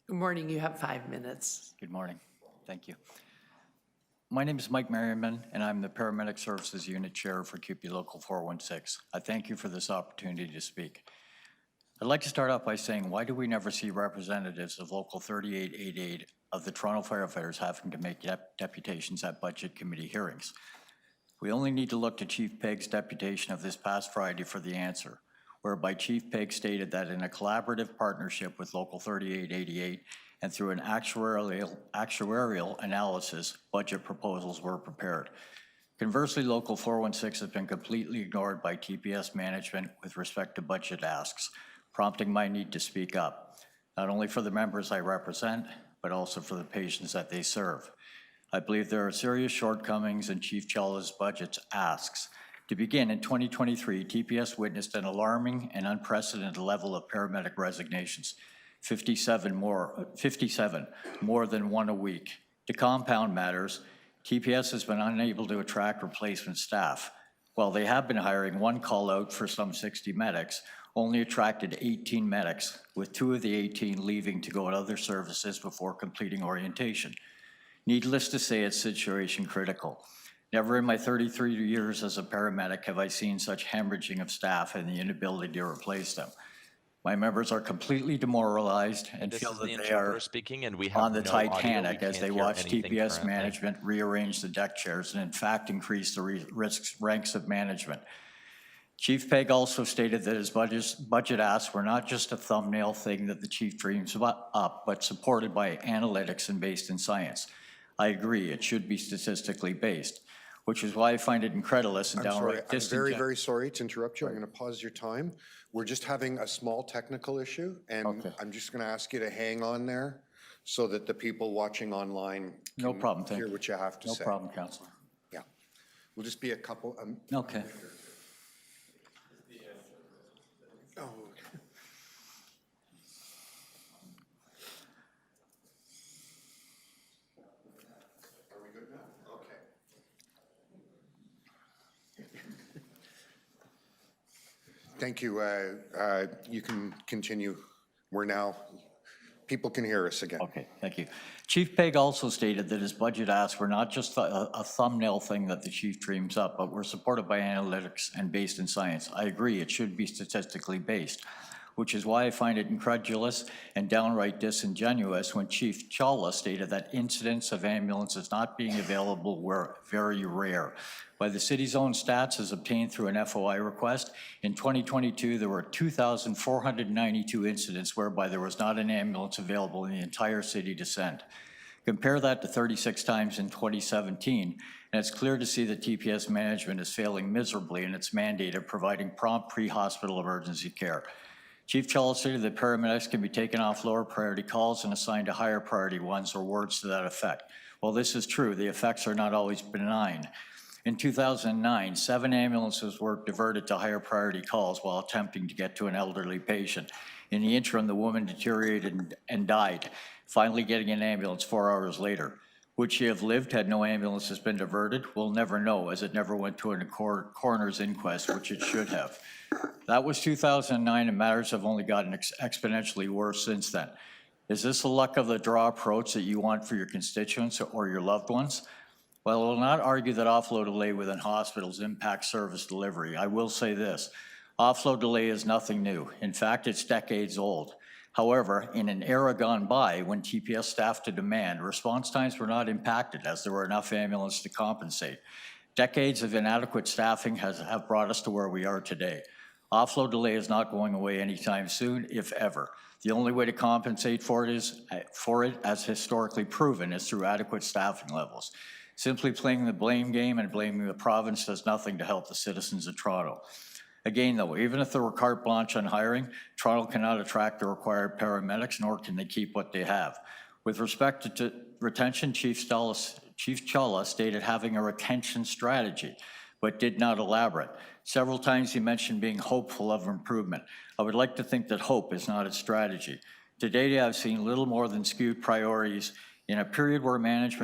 Good morning. You have 5 minutes. Good morning. Thank you. My name is Mike Merriman, and I'm the Paramedic Services Unit Chair for CUPE Local 416. I thank you for this opportunity to speak. I'd like to start off by saying, why do we never see representatives of Local 3888 of the Toronto firefighters having to make deputations at Budget Committee hearings? We only need to look to Chief Pegg's deputation of this past Friday for the answer, whereby Chief Pegg stated that in a collaborative partnership with Local 3888 and through an actuarial analysis, budget proposals were prepared. Conversely, Local 416 has been completely ignored by TPS management with respect to budget asks, prompting my need to speak up, not only for the members I represent, but also for the patients that they serve. I believe there are serious shortcomings in Chief Chawla's budget's asks. To begin, in 2023, TPS witnessed an alarming and unprecedented level of paramedic resignations, 57 more than one a week. To compound matters, TPS has been unable to attract replacement staff. While they have been hiring one call out for some 60 medics, only attracted 18 medics, with 2 of the 18 leaving to go to other services before completing orientation. Needless to say, it's situation critical. Never in my 33 years as a paramedic have I seen such hemorrhaging of staff and the inability to replace them. My members are completely demoralized and feel that they are speaking, and we have on the no Titanic audio. as they watch TPS management rearrange the deck chairs and in fact increase the ranks of management. Chief Pegg also stated that his budget asks were not just a thumbnail thing that the chief dreams up, but supported by analytics and based in science. I agree, it should be statistically based, which is why I find it incredulous and downright I'm very sorry to interrupt you. I'm going to pause your time. We're just having a small technical issue, and I'm just going to ask you to hang on there so that the people watching online can hear what you have to say. No problem, Councillor. Yeah. We'll just be a couple. Okay. Oh. Are we good now? Okay. Thank you. You can continue. People can hear us again. Okay, thank you. Chief Pegg also stated that his budget asks were not just a thumbnail thing that the chief dreams up, but were supported by analytics and based in science. I agree, it should be statistically based, which is why I find it incredulous and downright disingenuous when Chief Chawla stated that incidents of ambulances not being available were very rare. By the city's own stats as obtained through an FOI request, in 2022 there were 2,492 incidents whereby there was not an ambulance available in the entire city to send. Compare that to 36 times in 2017, and it's clear to see that TPS management is failing miserably in its mandate of providing prompt pre-hospital emergency care. Chief Chawla stated that paramedics can be taken off lower priority calls and assigned to higher priority ones, or words to that effect. While this is true, the effects are not always benign. In 2009, 7 ambulances were diverted to higher priority calls while attempting to get to an elderly patient. In the interim, the woman deteriorated and died, finally getting an ambulance 4 hours later. Would she have lived had no ambulances been diverted? We'll never know, as it never went to a coroner's inquest, which it should have. That was 2009, and matters have only gotten exponentially worse since then. Is this the luck of the draw approach that you want for your constituents or your loved ones? While I will not argue that offload delay within hospitals impacts service delivery, I will say this: offload delay is nothing new. In fact, it's decades old. However, in an era gone by when TPS staffed to demand, response times were not impacted as there were enough ambulances to compensate. Decades of inadequate staffing have brought us to where we are today. Offload delay is not going away anytime soon, if ever. The only way to compensate for it, as historically proven, is through adequate staffing levels. Simply playing the blame game and blaming the province does nothing to help the citizens of Toronto. Again, though, even if there were carte blanche on hiring, Toronto cannot attract the required paramedics, nor can they keep what they have. With respect to retention, Chief Chawla stated having a retention strategy, but did not elaborate. Several times he mentioned being hopeful of improvement. I would like to think that hope is not a strategy. To date, I've seen little more than skewed priorities in a period where paramedics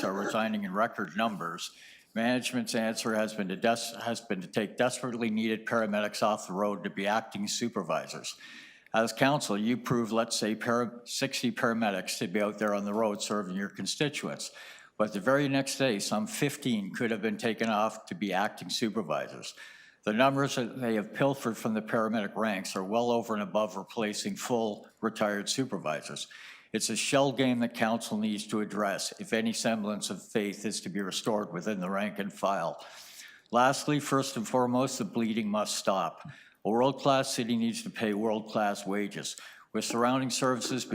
are resigning in record numbers. Management's answer has been to take desperately needed paramedics off the road to be acting supervisors. As council, you proved, let's say, 60 paramedics to be out there on the road serving your constituents. But the very next day, some 15 could have been taken off to be acting supervisors. The numbers that they have pilfered from the paramedic ranks are well over and above replacing full retired supervisors. It's a shell game that council needs to address if any semblance of faith is to be restored within the rank and file. Lastly, first and foremost, the bleeding must stop. A world-class city needs to pay world-class wages. With surrounding services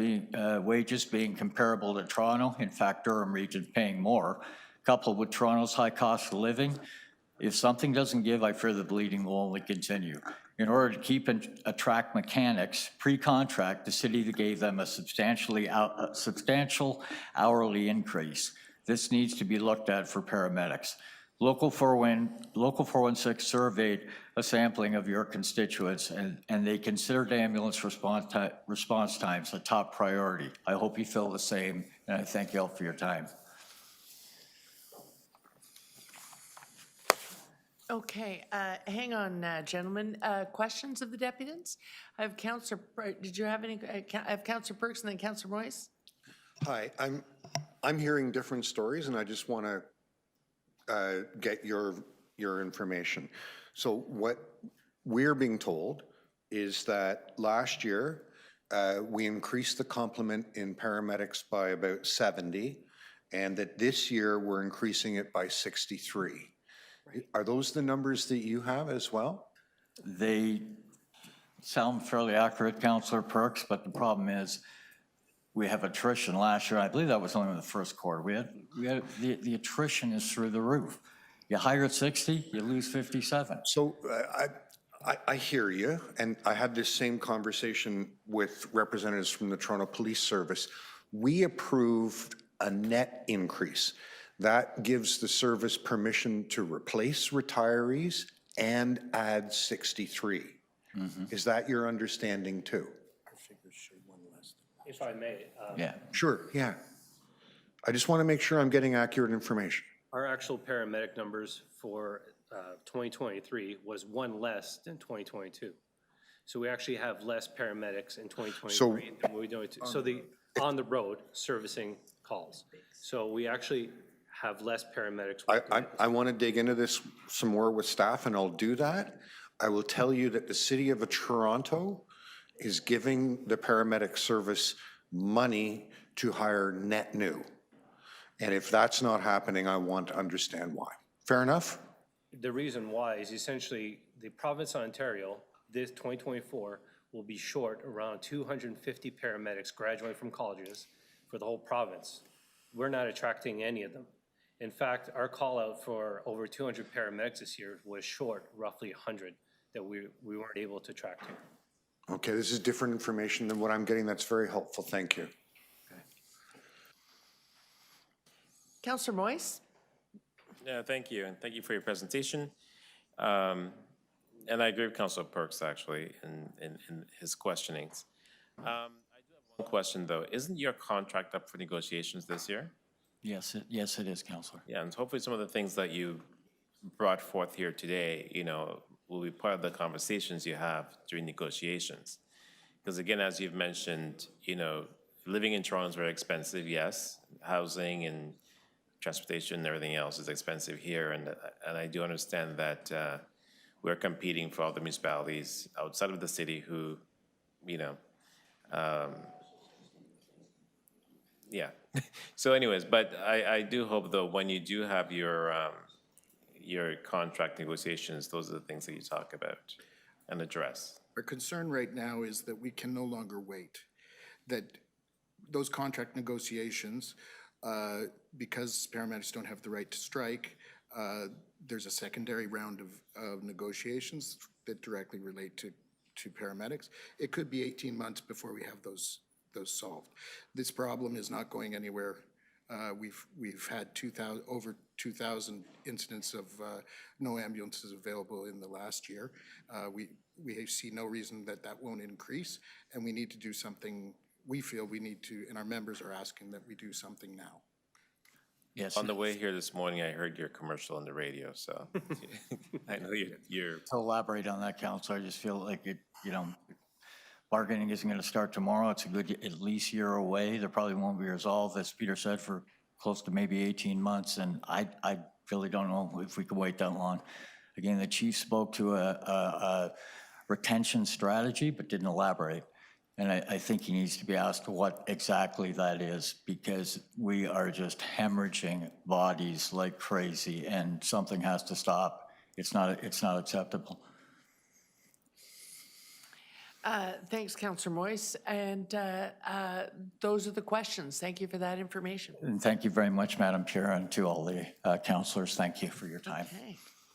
wages being comparable to Toronto, in fact, Durham region paying more, coupled with Toronto's high cost of living, if something doesn't give, I fear the bleeding will only continue. In order to keep and attract mechanics, pre-contract, the city gave them a substantial hourly increase. This needs to be looked at for paramedics. Local 416 surveyed a sampling of your constituents, and they considered ambulance response times a top priority. I hope you feel the same, and I thank you all for your time. Okay, hang on, gentlemen. Questions of the deputants? I have Councillor, did you have any, I have Councillor Perks and then Councillor Moyes. Hi, I'm hearing different stories, and I just want to get your information. So what we're being told is that last year we increased the complement in paramedics by about 70, and that this year we're increasing it by 63. Are those the numbers that you have as well? They sound fairly accurate, Councillor Perks, but the problem is we have attrition last year. I believe that was only in the first quarter. We had the attrition is through the roof. You hire at 60, you lose 57. So I hear you, and I had this same conversation with representatives from the Toronto Police Service. We approved a net increase. That gives the service permission to replace retirees and add 63. Is that your understanding too? If I may. Yeah. Sure, yeah. I just want to make sure I'm getting accurate information. Our actual paramedic numbers for 2023 was one less than 2022. So we actually have less paramedics in 2023 than we do. So the on the road servicing calls. So we actually have less paramedics. I want to dig into this some more with staff, and I'll do that. I will tell you that the City of Toronto is giving the paramedic service money to hire net new. And if that's not happening, I want to understand why. Fair enough? The reason why is essentially the province of Ontario, this 2024, will be short around 250 paramedics graduating from colleges for the whole province. We're not attracting any of them. In fact, our call out for over 200 paramedics this year was short roughly 100 that we weren't able to attract here. Okay, this is different information than what I'm getting. That's very helpful. Thank you. Councillor Moyes. Yeah, thank you, and thank you for your presentation. And I agree with Councillor Perks, actually, in his questionings. I do have one question, though. Isn't your contract up for negotiations this year? Yes, it is, Councillor. Yeah, and hopefully some of the things that you brought forth here today, will be part of the conversations you have during negotiations. Because again, as you've mentioned, living in Toronto is very expensive, yes. Housing and transportation and everything else is expensive here, and I do understand that we're competing for all the municipalities outside of the city who, yeah. So anyways, but I do hope though when you do have your contract negotiations, those are the things that you talk about and address. Our concern right now is that we can no longer wait, that those contract negotiations, because paramedics don't have the right to strike, there's a secondary round of negotiations that directly relate to paramedics. It could be 18 months before we have those solved. This problem is not going anywhere. We've had over 2,000 incidents of no ambulances available in the last year. We see no reason that won't increase, and we need to do something. We feel we need to, and our members are asking that we do something now. Yes. On the way here this morning, I heard your commercial on the radio, so I know you're. To elaborate on that, Councillor, I just feel like bargaining isn't going to start tomorrow. It's a good at least year away. There probably won't be resolved, as Peter said, for close to maybe 18 months. And I really don't know if we can wait that long. Again, the chief spoke to a retention strategy, but didn't elaborate. And I think he needs to be asked what exactly that is, because we are just hemorrhaging bodies like crazy, and something has to stop. It's not acceptable. Thanks, Councillor Moyes. And those are the questions. Thank you for that information. And thank you very much, Madam Chair, and to all the councillors. Thank you for your time. Okay.